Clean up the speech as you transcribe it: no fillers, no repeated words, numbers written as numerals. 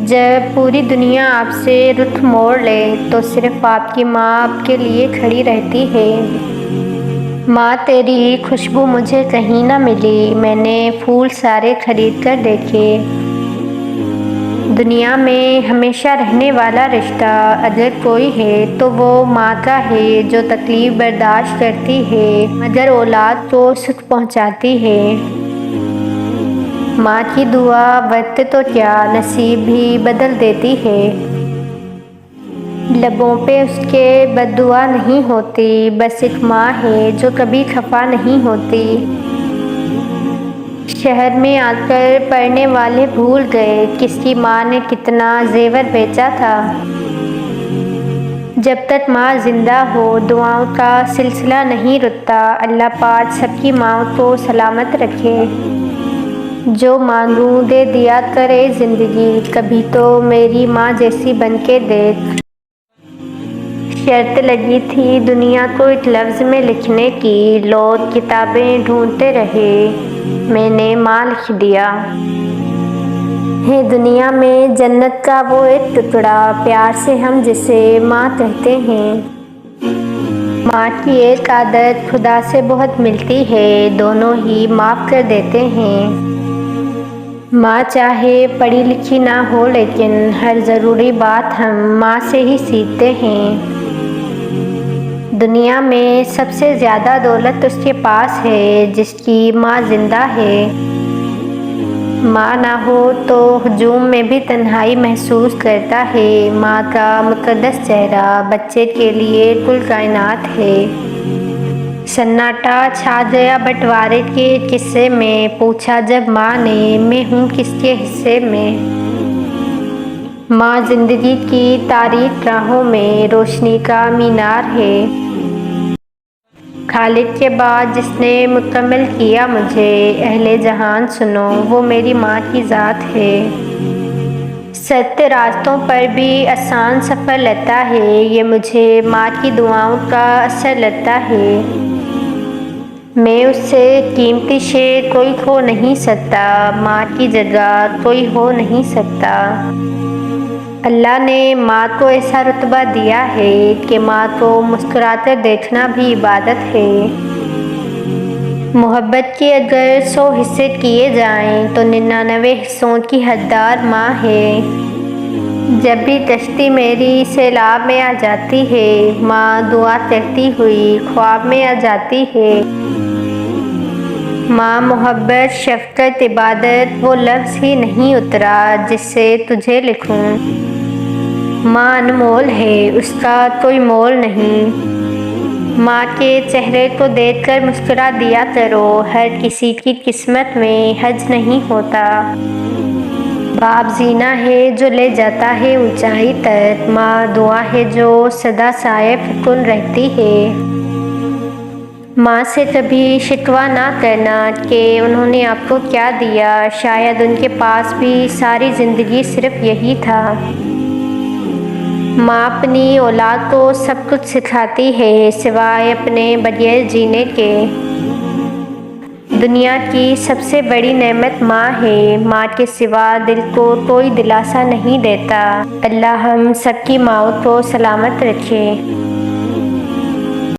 जब पूरी दुनिया आपसे रुख मोड़ ले तो सिर्फ आपकी माँ आपके लिए खड़ी रहती है। माँ तेरी खुशबू मुझे कहीं ना मिली, मैंने फूल सारे खरीद कर देखे। दुनिया में हमेशा रहने वाला रिश्ता अगर कोई है तो वो माँ का है, जो तकलीफ़ बर्दाश्त करती है मगर औलाद को सुख पहुँचाती है। माँ की दुआ वक्त तो क्या नसीब भी बदल देती है। लबों पे उसके बद्दुआ नहीं होती, बस एक माँ है जो कभी खफा नहीं होती। शहर में आकर पढ़ने वाले भूल गए किसकी माँ ने कितना जेवर बेचा था। जब तक माँ जिंदा हो दुआओं का सिलसिला नहीं रुकता। अल्लाह पाक सबकी माँ को सलामत रखे। जो मांगूं दे दिया करे ज़िंदगी, कभी तो मेरी माँ जैसी बनके देख। शर्त लगी थी दुनिया को एक लफ्ज़ में लिखने की, लोग किताबें ढूंढते रहे, मैंने माँ लिख दिया। है दुनिया में जन्नत का वो एक टुकड़ा, प्यार से हम जिसे माँ कहते हैं। माँ की एक आदत खुदा से बहुत मिलती है, दोनों ही माफ़ कर देते हैं। माँ चाहे पढ़ी लिखी ना हो लेकिन हर ज़रूरी बात हम माँ से ही सीखते हैं। दुनिया में सबसे ज़्यादा दौलत उसके पास है जिसकी माँ ज़िंदा है। माँ ना हो तो हुजूम में भी तन्हाई महसूस करता है। माँ का मुक़द्दस चेहरा बच्चे के लिए कुल कायनात है। सन्नाटा छा गया बंटवारे के किस्से में, पूछा जब माँ ने मैं हूँ किसके हिस्से में। माँ जिंदगी की तारीक राहों में रोशनी का मीनार है। खालिद के बाद जिसने मुकम्मल किया मुझे, अहले जहान सुनो वो मेरी माँ की ज़ात है। सत्य रास्तों पर भी आसान सफ़र लगता है, ये मुझे माँ की दुआओं का असर लगता है। मैं उससे कीमती शेर कोई खो नहीं सकता, माँ की जगह कोई हो नहीं सकता। अल्लाह ने माँ को ऐसा रुतबा दिया है कि माँ को मुस्कुराते देखना भी इबादत है। मोहब्बत के अगर 100 हिस्से किए जाएं तो 99 हिस्सों की हकदार माँ है। जब भी कश्ती मेरी सैलाब में आ जाती है, माँ दुआ करती हुई ख्वाब में आ जाती है। माँ मोहब्बत शफ़क़त इबादत वो लफ्ज़ ही नहीं उतरा जिससे तुझे लिखूं। माँ अनमोल है, उसका कोई मोल नहीं। माँ के चेहरे को देखकर मुस्कुरा दिया करो, हर किसी की किस्मत में हज नहीं होता। बाप जीना है जो ले जाता है ऊंचाई तक, माँ दुआ है जो सदा साए फकुन रहती है। माँ से कभी शिकवा ना करना कि उन्होंने आपको क्या दिया, शायद उनके पास भी सारी ज़िंदगी सिर्फ यही था। माँ अपनी औलाद को सब कुछ सिखाती है सिवाय अपने बगैर जीने के। दुनिया की सबसे बड़ी नेमत माँ है, माँ के सिवा दिल को कोई दिलासा नहीं देता। अल्लाह हम सबकी माँओं को सलामत रखे।